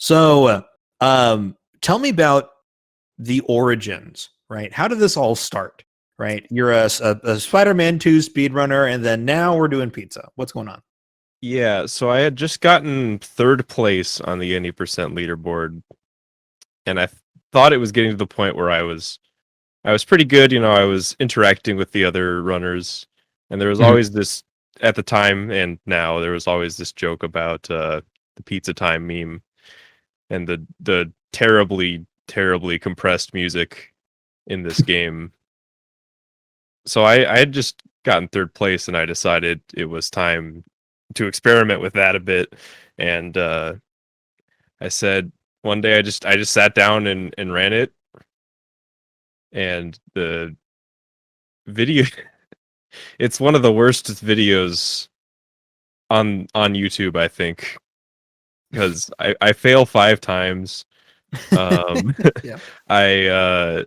So, tell me about the origins, right? How did this all start, right? You're a Spider-Man 2 speedrunner, and then now we're doing pizza. What's going on? Yeah, so I had just gotten third place on the 80% leaderboard, and thought it was getting to the point where I was pretty good. I was interacting with the other runners, and there was Mhm. always this at the time, and now there was always this joke about the pizza time meme and the terribly terribly compressed music in this game. So I had just gotten third place, and I decided it was time to experiment with that a bit. And I said one day I just sat down and ran it, and the video it's one of the worst videos on YouTube, I think, because I fail 5 times. Um, Yeah. I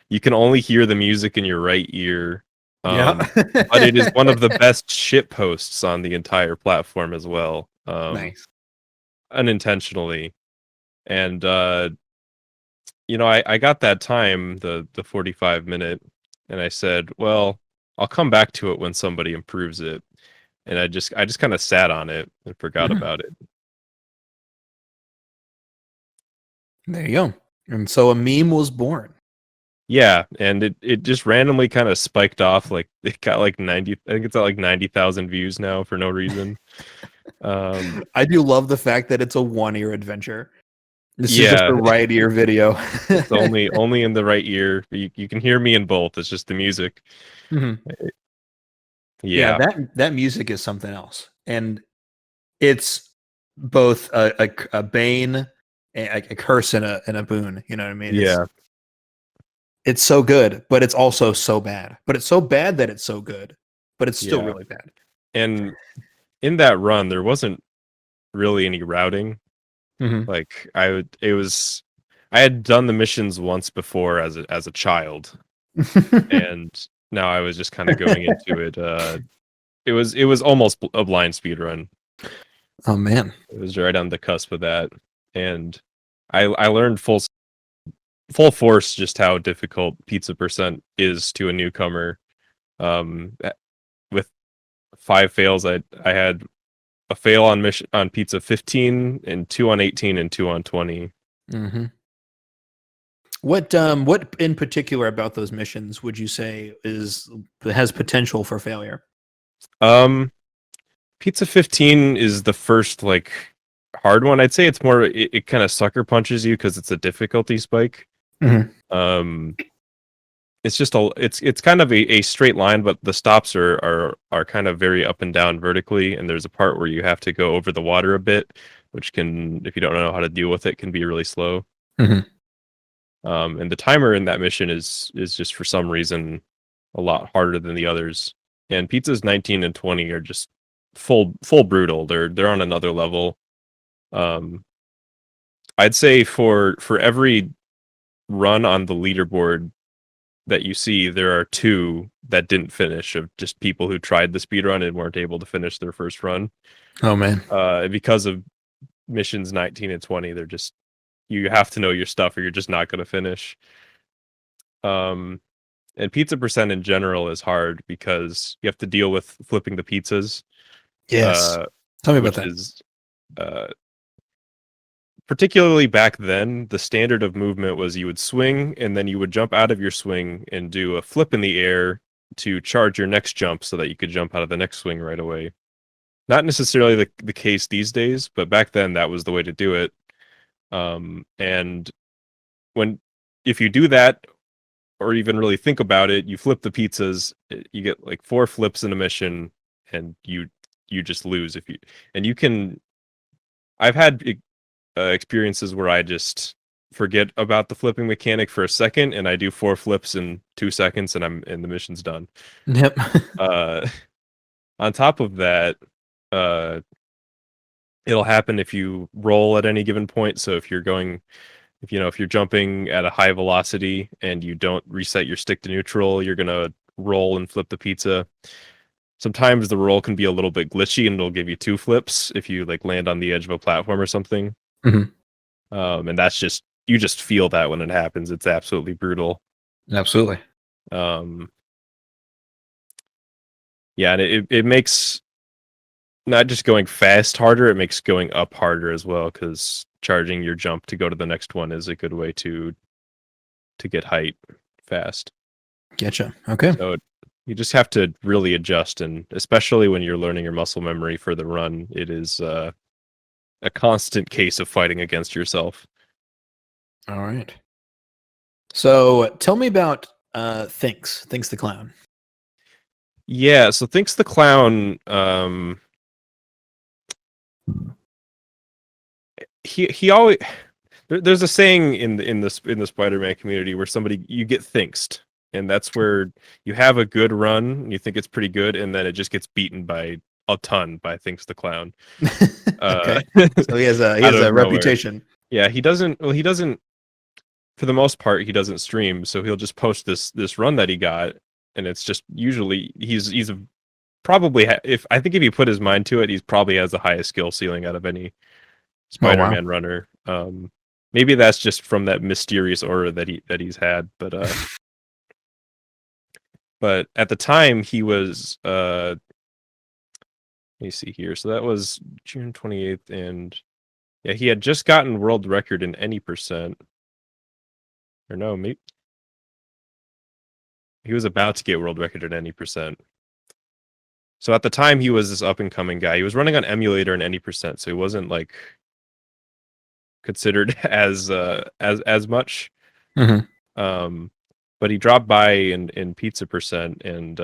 you can only hear the music in your right ear. Yeah. But it is one of the best shit posts on the entire platform as well. Nice. Unintentionally. And I got that time, the 45 minute, and I said, well, I'll come back to it when somebody improves it. And I just kind of sat on it and forgot Mhm. about it. There you go. And so a meme was born. Yeah, and it just randomly kind of spiked off. Like it got like 90, I think it's at like 90,000 views now for no reason. Um I do love the fact that it's a one-ear adventure. This is just a yeah, right ear video. it's only in the right ear. You can hear me in both. It's just the music. Mhm. Yeah, Yeah. that music is something else, and it's both a bane, a curse, and a boon. You know what I mean? Yeah. It's so good, but it's also so bad. But it's so bad that it's so good, but it's still Yeah. really bad. And in that run there wasn't really any routing. Mhm. Like I had done the missions once before as a child, and now I was just kind of going into it. It was almost a blind speed run. Oh man. It was right on the cusp of that, and I learned full force just how difficult pizza percent is to a newcomer. With 5 fails, I had a fail on mission on pizza 15, and 2 on 18, and 2 on 20. Mhm. What in particular about those missions would you say has potential for failure? Um, Pizza 15 is the first like hard one. I'd say it's more it kind of sucker punches you because it's a difficulty spike. Mhm. Um, it's kind of a straight line, but the stops are kind of very up and down vertically, and there's a part where you have to go over the water a bit, which can, if you don't know how to deal with it, can be really slow. Mhm. And the timer in that mission is just for some reason a lot harder than the others. And pizzas 19 and 20 are just full brutal. They're on another level. Um, I'd say for every run on the leaderboard that you see, there are two that didn't finish, of just people who tried the speed run and weren't able to finish their first run. Oh man. Because of missions 19 and 20, they're just, you have to know your stuff or you're just not going to finish. Um, and pizza percent in general is hard because you have to deal with flipping the pizzas, Yes. uh, Tell me about which that. is uh, particularly back then, the standard of movement was you would swing and then you would jump out of your swing and do a flip in the air to charge your next jump so that you could jump out of the next swing right away. Not necessarily the case these days, but back then that was the way to do it. And when if you do that or even really think about it, you flip the pizzas, you get like 4 flips in a mission, and you just lose if you and you can. I've had experiences where I just forget about the flipping mechanic for a second, and I do 4 flips in 2 seconds, and the mission's done. Yep. Uh, on top of that, uh, it'll happen if you roll at any given point. So if you're jumping at a high velocity and you don't reset your stick to neutral, you're gonna roll and flip the pizza. Sometimes the roll can be a little bit glitchy, and it'll give you 2 flips if you like land on the edge of a platform or something. Mhm. And that's just, you just feel that when it happens. It's absolutely brutal. Absolutely. Yeah, and it makes not just going fast harder, it makes going up harder as well, because charging your jump to go to the next one is a good way to get height fast. Getcha. Okay. So you just have to really adjust, and especially when you're learning your muscle memory for the run, it is a constant case of fighting against yourself. All right. So tell me about Thinks the Clown. Yeah, so Thinks the Clown, he always, there's a saying in the Spider-Man community where you get thinksed, and that's where you have a good run and you think it's pretty good, and then it just gets beaten by a ton by Thinks the Clown. Okay. So he has out of a nowhere. reputation. Yeah, he doesn't for the most part he doesn't stream, so he'll just post this run that he got, and it's just usually he's probably if he put his mind to it, he's probably has the highest skill ceiling out of any Spider-Man runner. Maybe that's just from that mysterious aura that he's had, but but at the time he was let me see here. So that was June 28th, and yeah, he had just gotten world record in any percent. Or no, maybe he was about to get world record in any percent. So at the time he was this up and coming guy. He was running on emulator in any percent, so he wasn't like considered as much. Mm-hmm. But he dropped by in pizza percent, and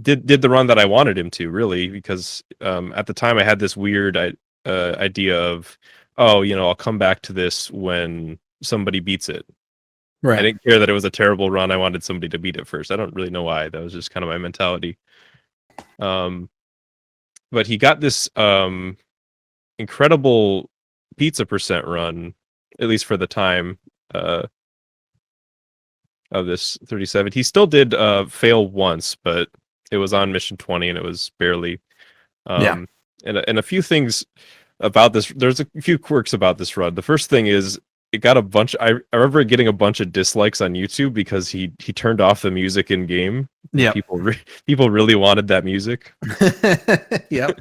did the run that I wanted him to, really, because at the time I had this weird idea of, oh, I'll come back to this when somebody beats it. Right. I didn't care that it was a terrible run. I wanted somebody to beat it first. I don't really know why. That was just kind of my mentality. But he got this incredible pizza percent run, at least for the time of this 37. He still did fail once, but it was on mission 20, and it was barely. And a few things about this. There's a few quirks about this run. The first thing is it got a bunch. I remember getting a bunch of dislikes on YouTube because he turned off the music in game. Yeah. People really wanted that music. Yep.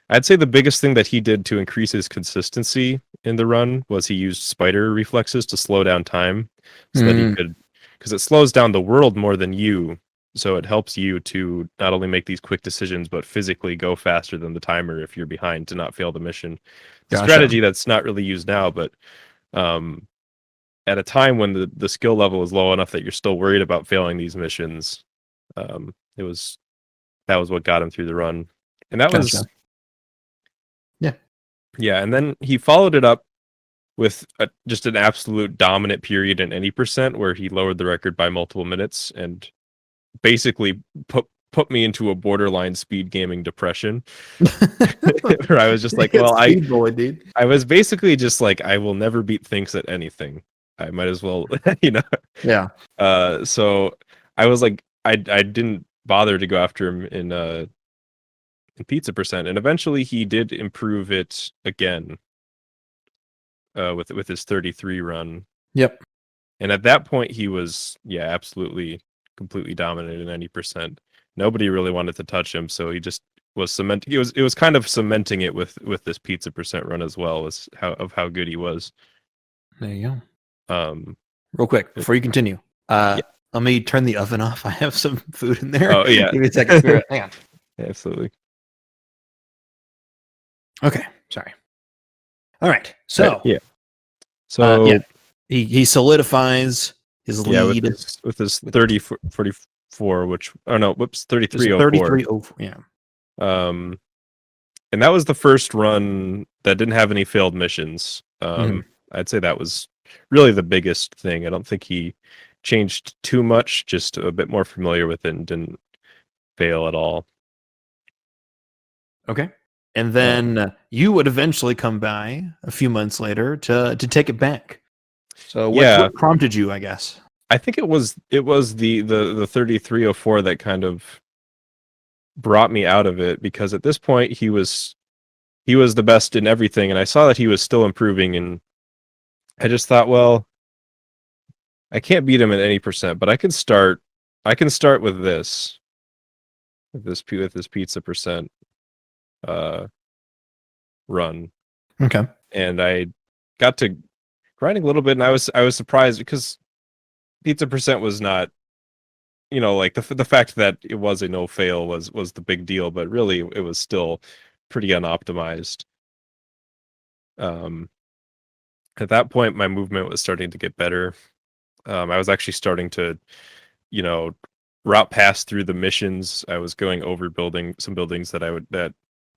I'd say the biggest thing that he did to increase his consistency in the run was he used spider reflexes to slow down time, so that he could, because it slows down the world more than you, so it helps you to not only make these quick decisions but physically go faster than the timer if you're behind, to not fail the mission. It's a strategy that's not really used now, but at a time when the skill level is low enough that you're still worried about failing these missions, that was what got him through the run. And that was yeah, and then he followed it up with just an absolute dominant period in any percent, where he lowered the record by multiple minutes and basically put me into a borderline speed gaming depression. Where I was just like, well, I was basically just like, I will never beat Thinks at anything. I might as well, Yeah. So I was like, I didn't bother to go after him in pizza percent, and eventually he did improve it again with his 33 run. Yep. And at that point he was absolutely completely dominant in any percent. Nobody really wanted to touch him, so he just was cementing. It was kind of cementing it with this pizza percent run as well, as how good he was. There you go. Real quick before you continue, let me turn the oven off. I have some food in there. Oh yeah. Give me a second. Hang on. Absolutely. Okay, sorry. All right, so so he solidifies his lead with his 30-44, which 33-04. 33-04, yeah. And that was the first run that didn't have any failed missions. I'd say that was really the biggest thing. I don't think he changed too much, just a bit more familiar with it, and didn't fail at all. Okay. And then you would eventually come by a few months later to take it back. So what prompted you, I guess? I think it was the 33-04 that kind of brought me out of it, because at this point he was he was the best in everything, and I saw that he was still improving, and I just thought, well, I can't beat him at any percent, but I can start with this pizza percent run. Okay. And I got to grinding a little bit, and I was surprised because pizza percent was not, like the fact that it was a no fail was the big deal, but really it was still pretty unoptimized. At that point, my movement was starting to get better. I was actually starting to, route pass through the missions. I was going over some buildings that I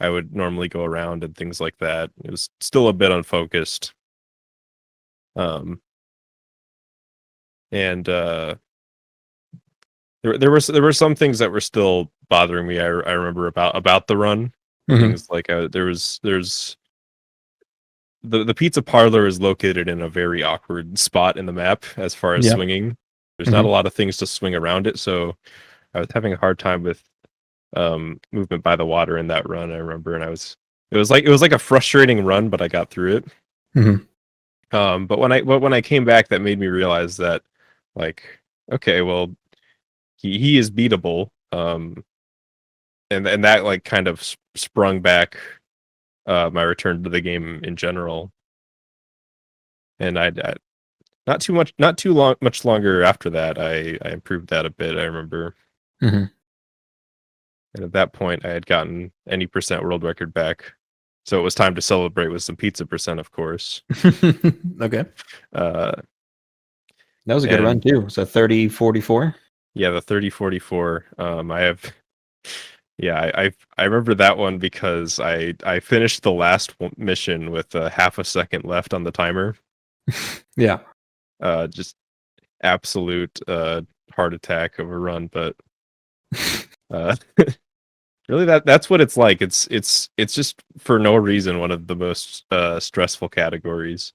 would normally go around and things like that. It was still a bit unfocused. And there were some things that were still bothering me. I remember about the run. Things like there's the pizza parlor is located in a very awkward spot in the map as far as swinging. There's not a lot of things to swing around it, so I was having a hard time with movement by the water in that run. I remember, and it was like a frustrating run, but I got through it. But when I came back, that made me realize that, like, okay, well, he is beatable. And that like kind of sprung back my return to the game in general. And I not much longer after that, I improved that a bit. I remember. And at that point, I had gotten any percent world record back. So it was time to celebrate with some pizza percent, of course. Okay. That was a good run too. So 30-44. Yeah, the 30-44. I remember that one because I finished the last mission with half a second left on the timer. Yeah. Just absolute heart attack of a run, but really that's what it's like. It's just for no reason one of the most stressful categories.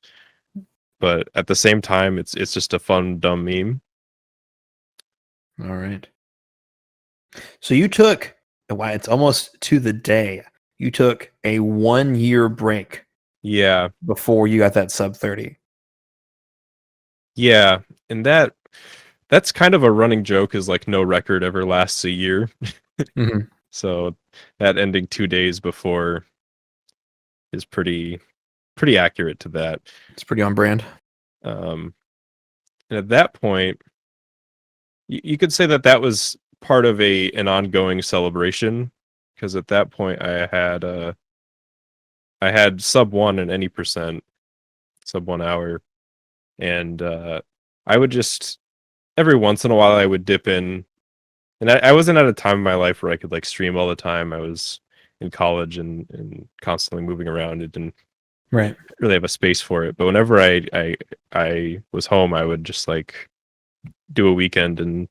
But at the same time, it's just a fun, dumb meme. All right. So you took, it's almost to the day, you took a 1-year break. Yeah. Before you got that sub 30. Yeah. And that's kind of a running joke, is like no record ever lasts a year. So that ending 2 days before is pretty accurate to that. It's pretty on brand. And at that point, you could say that was part of an ongoing celebration, because at that point I had sub 1 in any percent, sub 1 hour, and I would just every once in a while I would dip in, and I wasn't at a time in my life where I could like stream all the time. I was in college and constantly moving around. It didn't really have a space for it. But whenever I was home, I would just like do a weekend and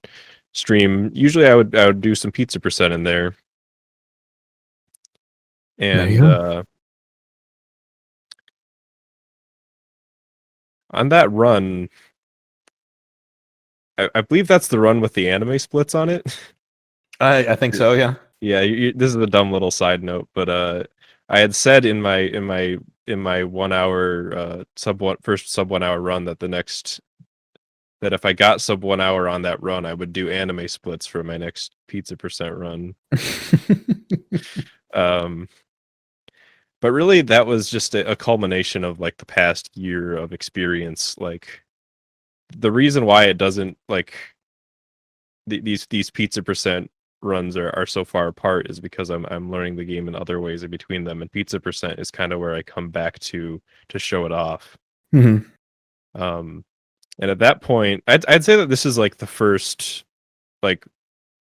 stream. Usually I would do some pizza percent in there. And on that run, I believe that's the run with the anime splits on it. I think so, yeah. Yeah, this is a dumb little side note, but I had said in my 1 hour first sub 1 hour run that if I got sub 1 hour on that run, I would do anime splits for my next pizza percent run. But really that was just a culmination of like the past year of experience. Like, the reason why it doesn't, like, these pizza percent runs are so far apart is because I'm learning the game in other ways in between them, and pizza percent is kind of where I come back to show it off. And at that point, I'd say that this is like the first like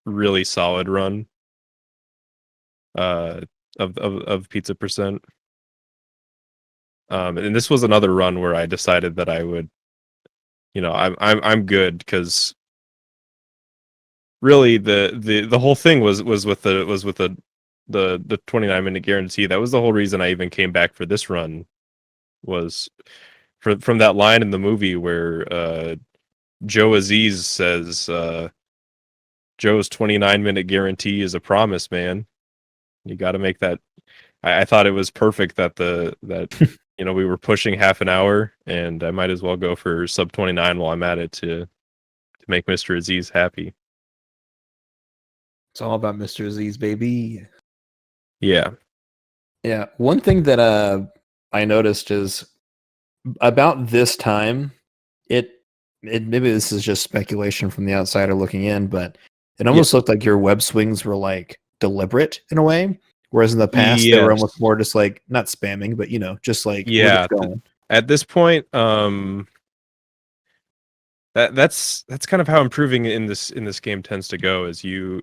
really solid run of pizza percent. And this was another run where I decided that I would, I'm good, because really the whole thing was with the 29-minute guarantee. That was the whole reason I even came back for this run, was from that line in the movie where Joe Aziz says Joe's 29-minute guarantee is a promise, man. You got to make that I thought it was perfect that we were pushing half an hour, and I might as well go for sub 29 while I'm at it to make Mr. Aziz happy. It's all about Mr. Aziz, baby. Yeah. Yeah. One thing that I noticed is about this time, it maybe this is just speculation from the outsider looking in, but it almost looked like your web swings were like deliberate in a way, whereas in the past they were almost more just like not spamming, but just like we're just going. At this point, that's kind of how improving in this game tends to go. Is you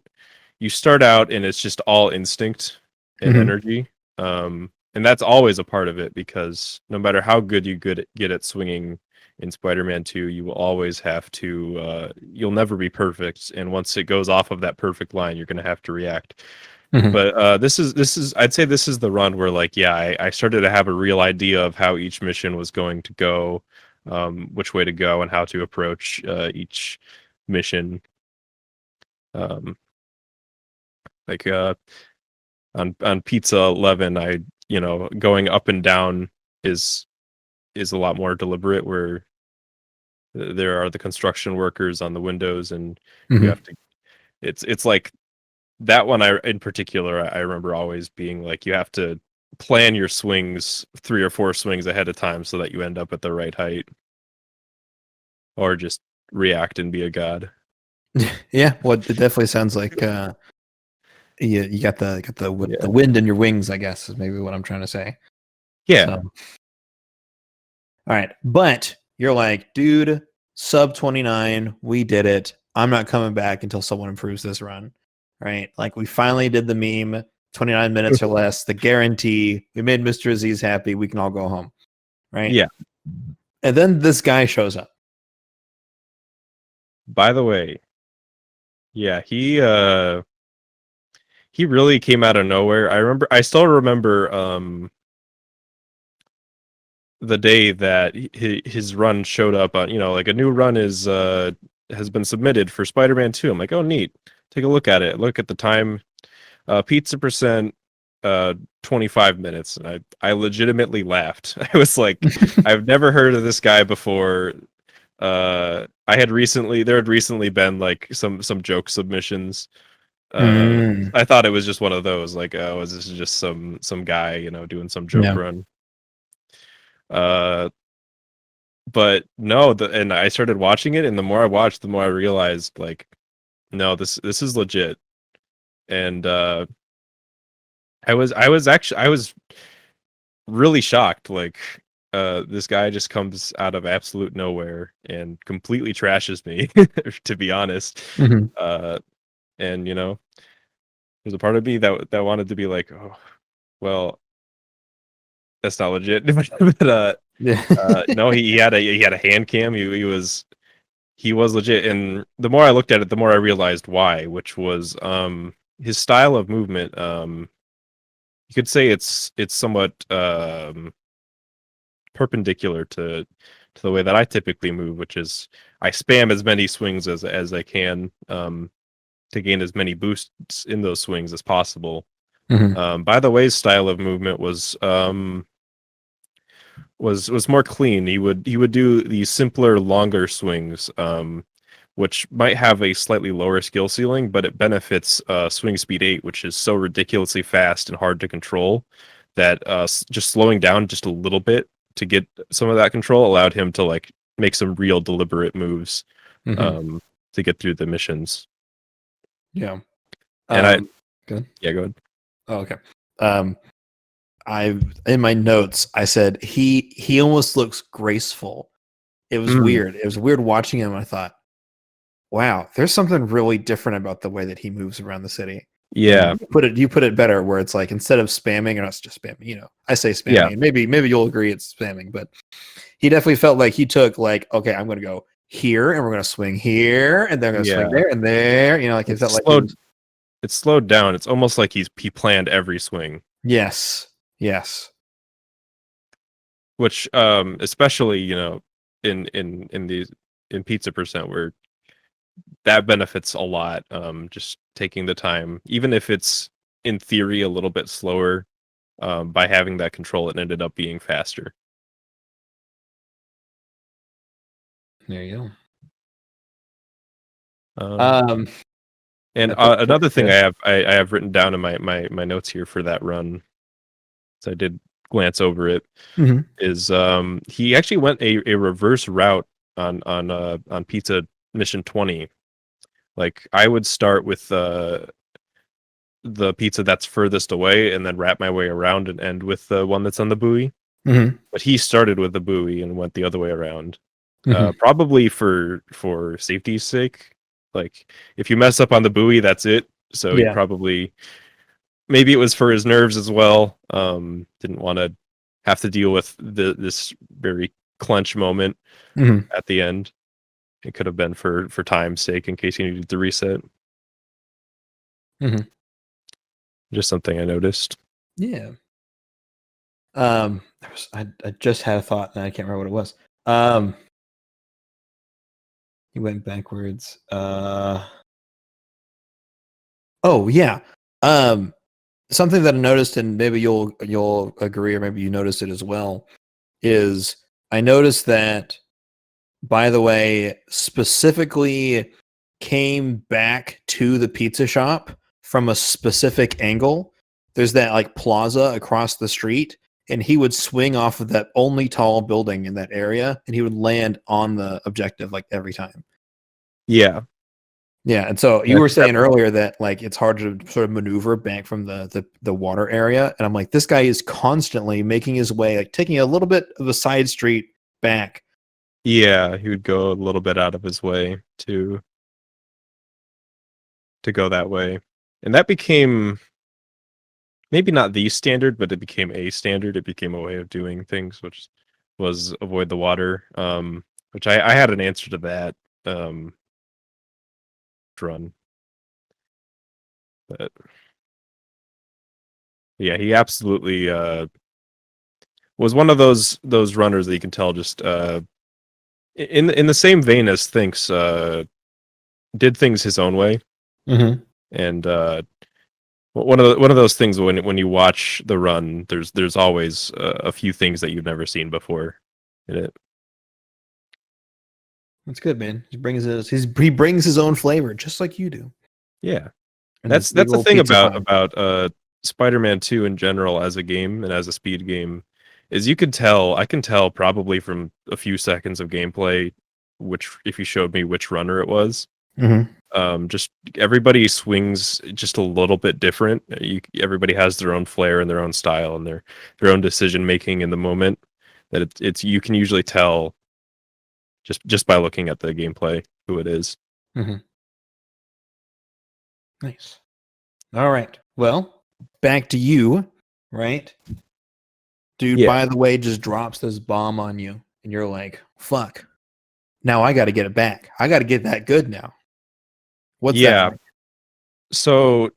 start out and it's just all instinct and energy, and that's always a part of it, because no matter how good you get at swinging in Spider-Man 2, you will always have to you'll never be perfect, and once it goes off of that perfect line, you're going to have to react. But this is I'd say this is the run where, like, I started to have a real idea of how each mission was going to go, which way to go and how to approach each mission. Like on Pizza 11, going up and down is a lot more deliberate, where there are the construction workers on the windows, and you have to. It's like that one. In particular, I remember always being like, you have to plan your swings 3 or 4 swings ahead of time so that you end up at the right height, or just react and be a god. Yeah, well, it definitely sounds like you got the wind in your wings, I guess, is maybe what I'm trying to say. Yeah. So. All right, but you're like, dude, sub 29, we did it. I'm not coming back until someone improves this run, right? Like, we finally did the meme, 29 minutes or less, the guarantee. We made Mr. Aziz happy. We can all go home, right? Yeah. And then this guy shows up. By the way, yeah, he really came out of nowhere. I still remember the day that his run showed up on, like, a new run has been submitted for Spider-Man 2. I'm like, oh, neat. Take a look at it. Look at the time. Pizza percent 25 minutes. And I legitimately laughed. I was like, I've never heard of this guy before. There had recently been like some joke submissions. I thought it was just one of those, like, oh, is this just some guy, doing some joke run? But no, and I started watching it, and the more I watched, the more I realized, like, no, this is legit. And I was really shocked. Like, this guy just comes out of absolute nowhere and completely trashes me, to be honest. And there's a part of me that wanted to be like, oh, well, that's not legit. But no, he had a hand cam. He was legit. And the more I looked at it, the more I realized why, which was his style of movement. You could say it's somewhat perpendicular to the way that I typically move, which is I spam as many swings as I can to gain as many boosts in those swings as possible. By the way, his style of movement was more clean. He would do these simpler, longer swings, which might have a slightly lower skill ceiling, but it benefits swing speed 8, which is so ridiculously fast and hard to control that just slowing down just a little bit to get some of that control allowed him to, like, make some real deliberate moves to get through the missions. Yeah. And good. Yeah, go ahead. Oh, okay. In my notes, I said he almost looks graceful. It was weird. It was weird watching him. I thought, wow, there's something really different about the way that he moves around the city. Yeah. You put it better, where it's like, instead of spamming, or not just spamming, I say spamming, and maybe you'll agree it's spamming, but he definitely felt like he took, like, okay, I'm going to go here, and we're going to swing here, and then I'm going to swing there and there. Like, it felt like it's slowed down. It's almost like he planned every swing. Yes. Which, especially, in Pizza Percent, where that benefits a lot. Just taking the time, even if it's in theory a little bit slower, by having that control, it ended up being faster. There you Um, go. and I think another thing yeah. I have written down in my notes here for that run, so I did glance over it, Mhm. is he actually went a reverse route on Pizza Mission 20. Like I would start with the pizza that's furthest away and then wrap my way around and end with the one that's on the buoy. Mhm. But he started with the buoy and went the other way around. Mhm. Probably for safety's sake. Like if you mess up on the buoy, that's it. So he Yeah. probably, maybe it was for his nerves as well. Didn't want to have to deal with this very clench moment Mhm. at the end. It could have been for time's sake in case he needed to reset. Mhm. Just something I noticed. Yeah. I just had a thought and I can't remember what it was. He went backwards. Oh yeah. Something that I noticed, and maybe you'll agree, or maybe you noticed it as well, is I noticed that, by the way, specifically came back to the pizza shop from a specific angle. There's that like plaza across the street, and he would swing off of that only tall building in that area, and he would land on the objective like every time. Yeah. Yeah, and so you That, were that saying earlier that like it's hard to sort of maneuver back from the water area, and I'm like, this guy is constantly making his way, like taking a little bit of a side street back. Yeah, he would go a little bit out of his way to go that way. And that became maybe not the standard, but it became a standard. It became a way of doing things, which was avoid the water. Which I had an answer to that run. But yeah, he absolutely was one of those runners that you can tell just in the same vein as Thinks did things his own way. Mm-hmm. And one of those things when you watch the run, there's always a few things that you've never seen before in it. That's good, man. He brings his own flavor, just like you do. Yeah, And his big that's the old thing pizza about pie. Spider-Man 2 in general as a game and as a speed game, is I can tell probably from a few seconds of gameplay which, if you showed me which runner it was. Mm-hmm. Just everybody swings just a little bit different. Everybody has their own flair and their own style and their own decision making in the moment. That it's you can usually tell just by looking at the gameplay who it is. Mm-hmm. Nice. All right. Well, back to you, right? Dude, Yeah, by the way, just drops this bomb on you, and you're like, fuck. Now I got to get it back. I got to get that good now. What's that yeah. like? So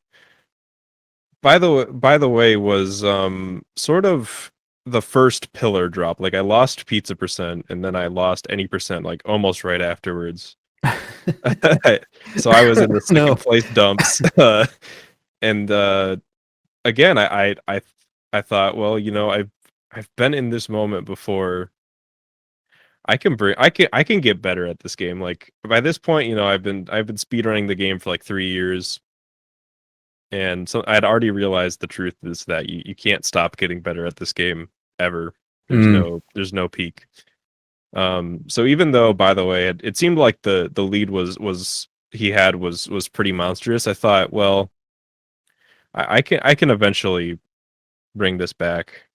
by the way was sort of the first pillar drop. Like I lost pizza percent and then I lost any percent like almost right afterwards. So I was in the No. second place dumps. And again, I thought, well, I've been in this moment before. I can get better at this game. Like by this point, I've been speedrunning the game for like 3 years. And so I'd already realized the truth is that you can't stop getting better at this game ever. Mm. There's no peak. So even though, by the way, it seemed like the lead was he had was pretty monstrous, I thought, well, I can eventually bring this back.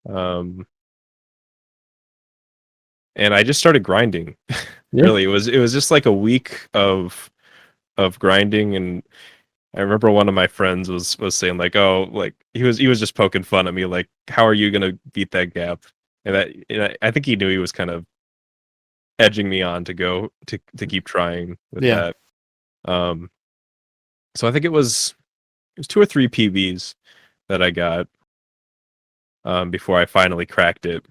Um, and I just started grinding. Yeah. Really, it was just like a week of grinding. And I remember one of my friends was saying like, oh, like he was just poking fun at me, like, how are you gonna beat that gap? I think he knew he was kind of edging me on to go to keep trying with Yeah. that. Um, so I think it was 2 or 3 PBs that I got before I finally cracked it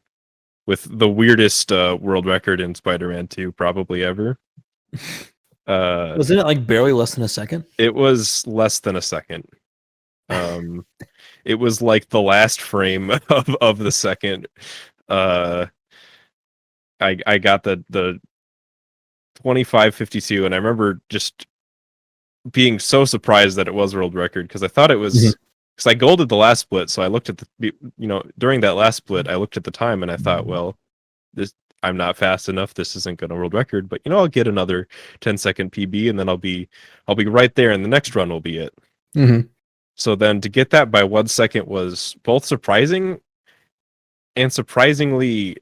with the weirdest world record in Spider-Man 2 probably ever. Uh, Wasn't it like barely less than a second? it was less than a second. Um, it was like the last frame of the second. I got the 25:52, and I remember just being so surprised that it was world record, because I thought it was, because I golded the last split, so I looked at during that last split I looked at the time and I thought, well, I'm not fast enough, this isn't going to world record, but I'll get another 10-second PB, and then I'll be right there, and the next run will be it. So then to get that by 1 second was both surprising and surprisingly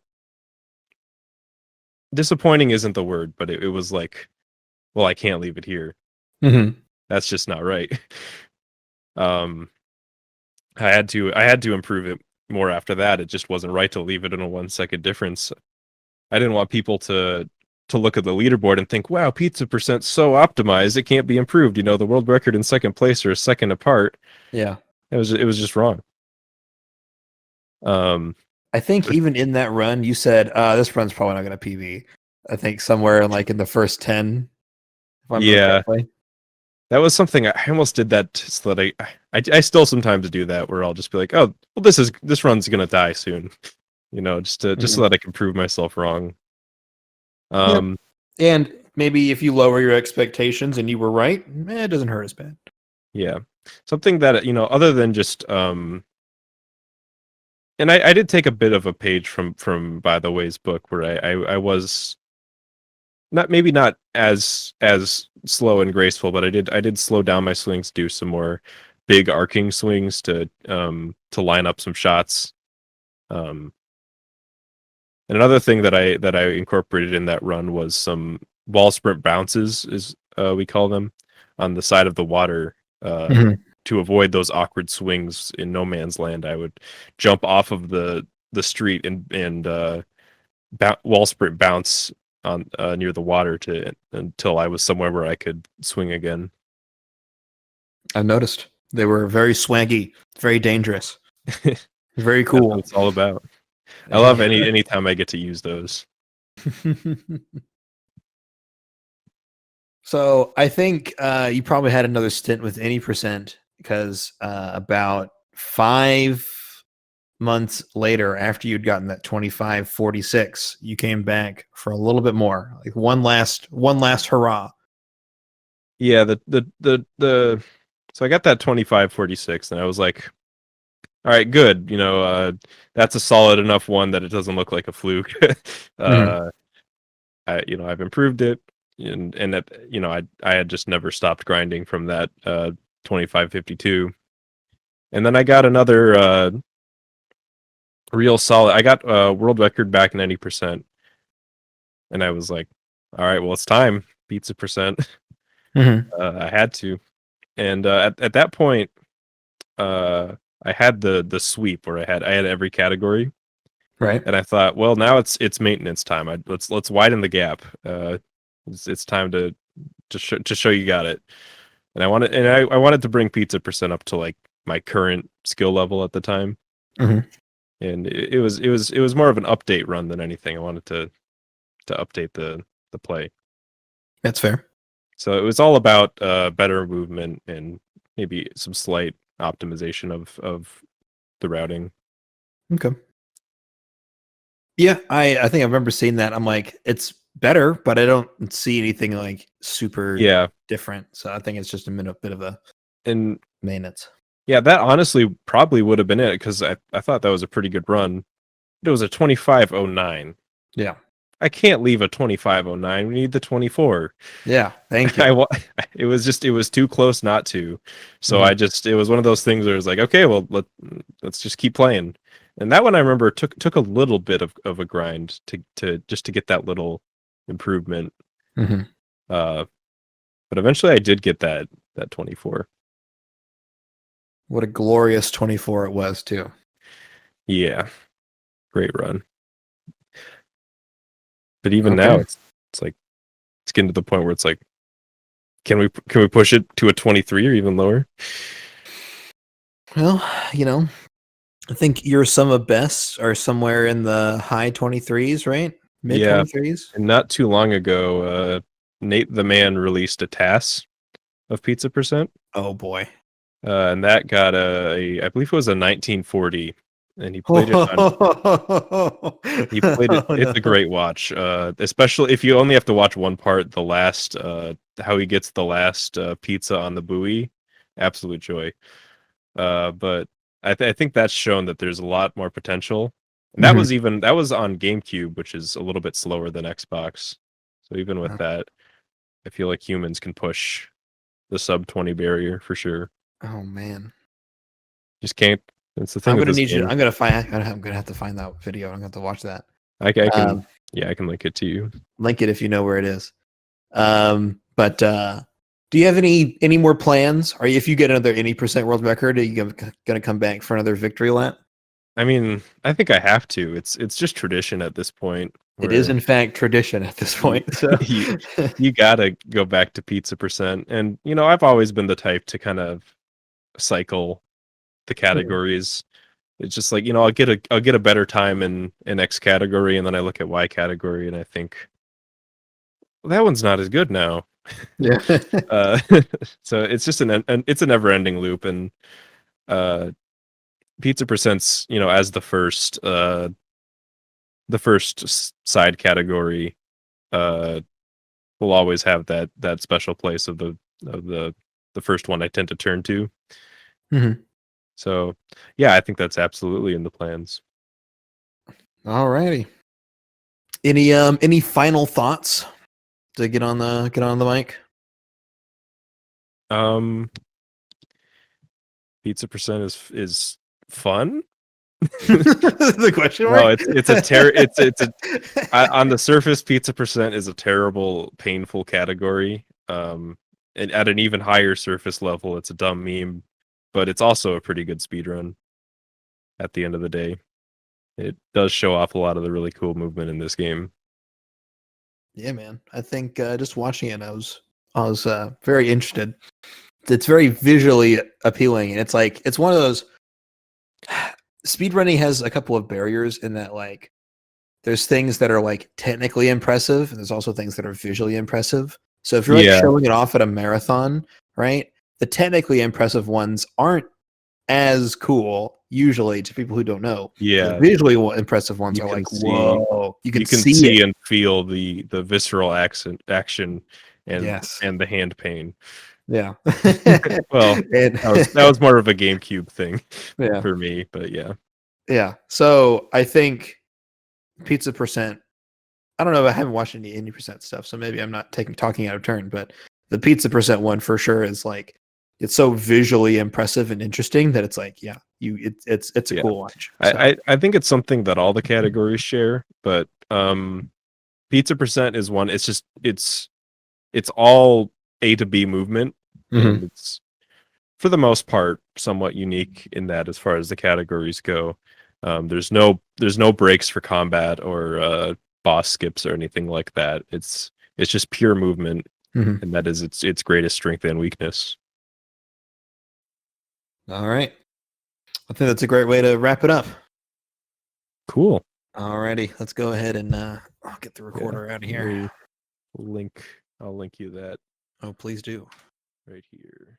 disappointing isn't the word, but it was like, well, I can't leave it here. That's just not right. I had to improve it more after that. It just wasn't right to leave it in a 1 second difference. I didn't want people to look at the leaderboard and think, wow, pizza percent's so optimized, it can't be improved. The world record and second place are a second apart. Yeah. It was just wrong. I think even in that run, you said, this run's probably not going to PB. I think somewhere in the first 10. If I remember correctly. That was something I almost did that so that I still sometimes do that, where I'll just be like, oh, well, this run's going to die soon. Just so that I can prove myself wrong. And maybe if you lower your expectations and you were right, it doesn't hurt as bad. Yeah. Something that, other than just and I did take a bit of a page from By the Way's book, where I was not as slow and graceful, but I did slow down my swings, do some more big arcing swings to line up some shots. And another thing that I incorporated in that run was some wall sprint bounces, is we call them, on the side of the water, to avoid those awkward swings in no man's land. I would jump off of the street and wall sprint bounce on near the water until I was somewhere where I could swing again. I noticed they were very swaggy, very dangerous, very cool. That's what it's all about. I love any time I get to use those. So I think you probably had another stint with any percent, because about 5 months later, after you'd gotten that 25:46, you came back for a little bit more, like one last hurrah. Yeah, so I got that 25:46, and I was like, all right, good. That's a solid enough one that it doesn't look like a fluke. I've improved it, and that I had just never stopped grinding from that 25:52, and then I got another real solid. I got world record back 90%, and I was like, all right, well, it's time. Pizza percent. I had to, and at that point, I had the sweep where I had every category, right? And I thought, well, now it's maintenance time. Let's widen the gap. It's time to show you got it. And I wanted to bring pizza percent up to like my current skill level at the time. And it was more of an update run than anything. I wanted to update the play. That's fair. So it was all about better movement and maybe some slight optimization of the routing. Okay. Yeah, I think I remember seeing that. I'm like, it's better, but I don't see anything like super different. So I think it's just a bit of a maintenance. Yeah, that honestly probably would have been it, because I thought that was a pretty good run. It was a 25:09. Yeah. I can't leave a 25:09. We need the 24. Yeah, thank you. It was too close not to. So it was one of those things where it was like, okay, well, let's just keep playing. And that one I remember took a little bit of a grind to just to get that little improvement. But eventually I did get that 24. What a glorious 24 it was too. Yeah. Great run. But even now it's like it's getting to the point where it's like, can we push it to a 23 or even lower? Well, I think your sum of bests are somewhere in the high 23s, right? Mid 23s. And not too long ago, Nate the Man released a TAS of pizza percent. Oh boy. And that got I believe it was a 1940, and he played it on. He played it. Oh, It's a no. great watch, especially if you only have to watch one part. The last, how he gets the last pizza on the buoy, absolute joy. But I think that's shown that there's a lot more potential, and that Mhm. was on GameCube, which is a little bit slower than Xbox. So even with that, I feel like humans can push the sub 20 barrier for sure. Oh man. Just can't. That's the thing I'm with gonna this need you. game. I'm gonna have to find that video. I'm gonna have to watch that. I can, Um, yeah, I can link it to you. link it if you know where it is. But do you have any more plans? Are you, if you get another any percent world record, are you gonna come back for another victory lap? I mean, I think I have to. It's just tradition at this point It is where in fact tradition at this you point. So you, you gotta go back to pizza percent. And I've always been the type to kind of cycle the categories. It's just like, I'll get a better time in X category, and then I look at Y category and I think, well, that one's not as good now. yeah. Uh, so it's just it's a never ending loop, and uh, pizza percents, as the first side category, uh, will always have that special place of the first one I tend to turn to. Mhm. So yeah, I think that's absolutely in the plans. All righty. Any final thoughts to get on the mic? Um, Pizza percent is fun. The question No, mark. on the surface, pizza percent is a terrible, painful category. And at an even higher surface level, it's a dumb meme, but it's also a pretty good speed run. At the end of the day, it does show off a lot of the really cool movement in this game. Yeah, man. I think just watching it, I was very interested. It's very visually appealing, and it's one of those. Speedrunning has a couple of barriers in that like there's things that are like technically impressive, and there's also things that are visually impressive. So if you're like Yeah, showing it off at a marathon, right? The technically impressive ones aren't as cool usually to people who don't know. The yeah. visually impressive ones You are can like, see whoa, you can you can see it. see and feel the visceral action Yes. and the hand pain. Yeah. Well, and that was more of a GameCube thing yeah. for me, but yeah. Yeah. So I think pizza percent. I don't know. I haven't watched any percent stuff, so maybe I'm not talking out of turn. But the pizza percent one for sure is like it's so visually impressive and interesting that it's like, yeah, it's a Yeah. cool watch. So I think it's something that all the categories share, but pizza percent is one. It's just it's all A to B movement, mhm. and it's for the most part somewhat unique in that as far as the categories go. There's no breaks for combat or boss skips or anything like that. It's just pure movement, Mhm. and that is its greatest strength and weakness. All right. I think that's a great way to wrap it up. Cool. Alrighty, let's go ahead and I'll get the Yeah. recorder out of Let here. me link. I'll link you that Oh, please do. right here.